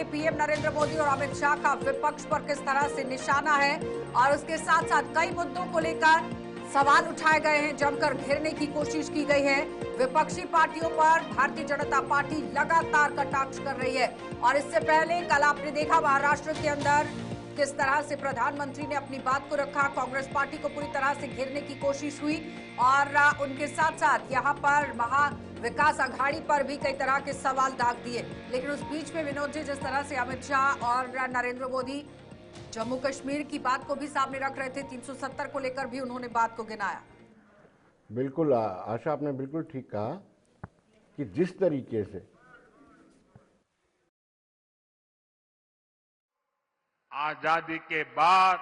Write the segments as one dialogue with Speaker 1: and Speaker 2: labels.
Speaker 1: PM Narendra Modi और अमित शाह का विपक्ष पर किस तरह से निशाना है और उसके साथ साथ कई मुद्दों को लेकर सवाल उठाए गए हैं, जमकर घेरने की कोशिश की गई है। विपक्षी पार्टियों पर भारतीय जनता पार्टी लगातार कटाक्ष कर रही है और इससे पहले कल आपने देखा महाराष्ट्र के अंदर किस तरह से प्रधानमंत्री ने अपनी बात को रखा, कांग्रेस पार्टी को पूरी तरह से घेरने की कोशिश हुई और उनके साथ साथ यहां पर महा विकास अघाड़ी पर भी कई तरह के सवाल दाग दिए। लेकिन उस बीच में विनोद जी, जिस तरह से अमित शाह और नरेंद्र मोदी जम्मू कश्मीर की बात को भी सामने रख रहे थे, 370 को लेकर भी उन्होंने बात को गिनाया।
Speaker 2: बिल्कुल आशा, आपने बिल्कुल ठीक कहा कि जिस तरीके से
Speaker 3: आजादी के बाद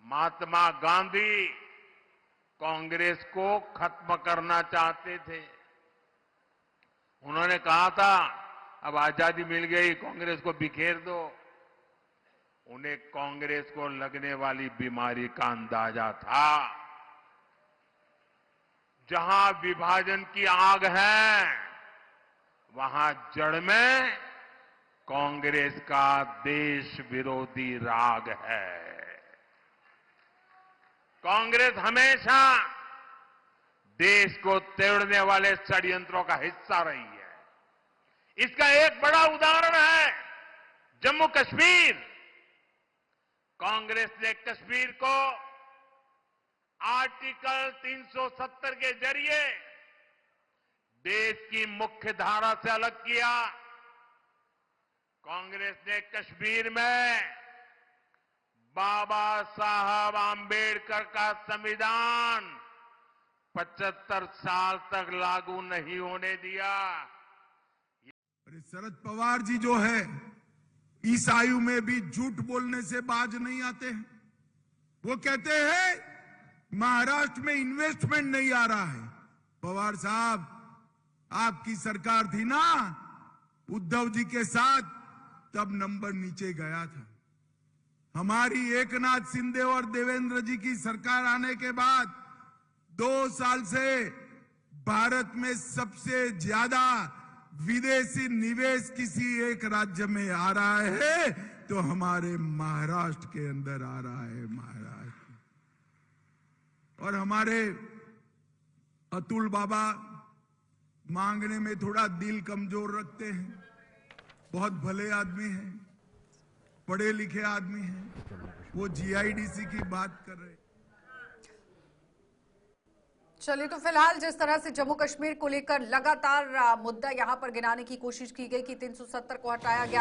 Speaker 3: महात्मा गांधी कांग्रेस को खत्म करना चाहते थे। उन्होंने कहा था अब आजादी मिल गई, कांग्रेस को बिखेर दो। उन्हें कांग्रेस को लगने वाली बीमारी का अंदाजा था। जहां विभाजन की आग है, वहां जड़ में कांग्रेस का देश विरोधी राग है। कांग्रेस हमेशा देश को तोड़ने वाले षड्यंत्रों का हिस्सा रही है। इसका एक बड़ा उदाहरण है जम्मू कश्मीर। कांग्रेस ने कश्मीर को आर्टिकल 370 के जरिए देश की मुख्य धारा से अलग किया। कांग्रेस ने कश्मीर में बाबा साहब आंबेडकर का संविधान 75 साल तक लागू नहीं होने दिया।
Speaker 4: अरे शरद पवार जी जो है, इस आयु में भी झूठ बोलने से बाज नहीं आते हैं। वो कहते हैं महाराष्ट्र में इन्वेस्टमेंट नहीं आ रहा है। पवार साहब, आपकी सरकार थी ना उद्धव जी के साथ, तब नंबर नीचे गया था। हमारी एकनाथ शिंदे और देवेंद्र जी की सरकार आने के बाद 2 साल से भारत में सबसे ज्यादा विदेशी निवेश किसी एक राज्य में आ रहा है तो हमारे महाराष्ट्र के अंदर आ रहा है। महाराष्ट्र और हमारे अतुल बाबा मांगने में थोड़ा दिल कमजोर रखते हैं। बहुत भले आदमी हैं, पढ़े लिखे आदमी हैं। वो जीआईडीसी की बात कर रहे हैं।
Speaker 1: चलिए, तो फिलहाल जिस तरह से जम्मू कश्मीर को लेकर लगातार मुद्दा यहां पर गिनाने की कोशिश की गई कि 370 को हटाया गया।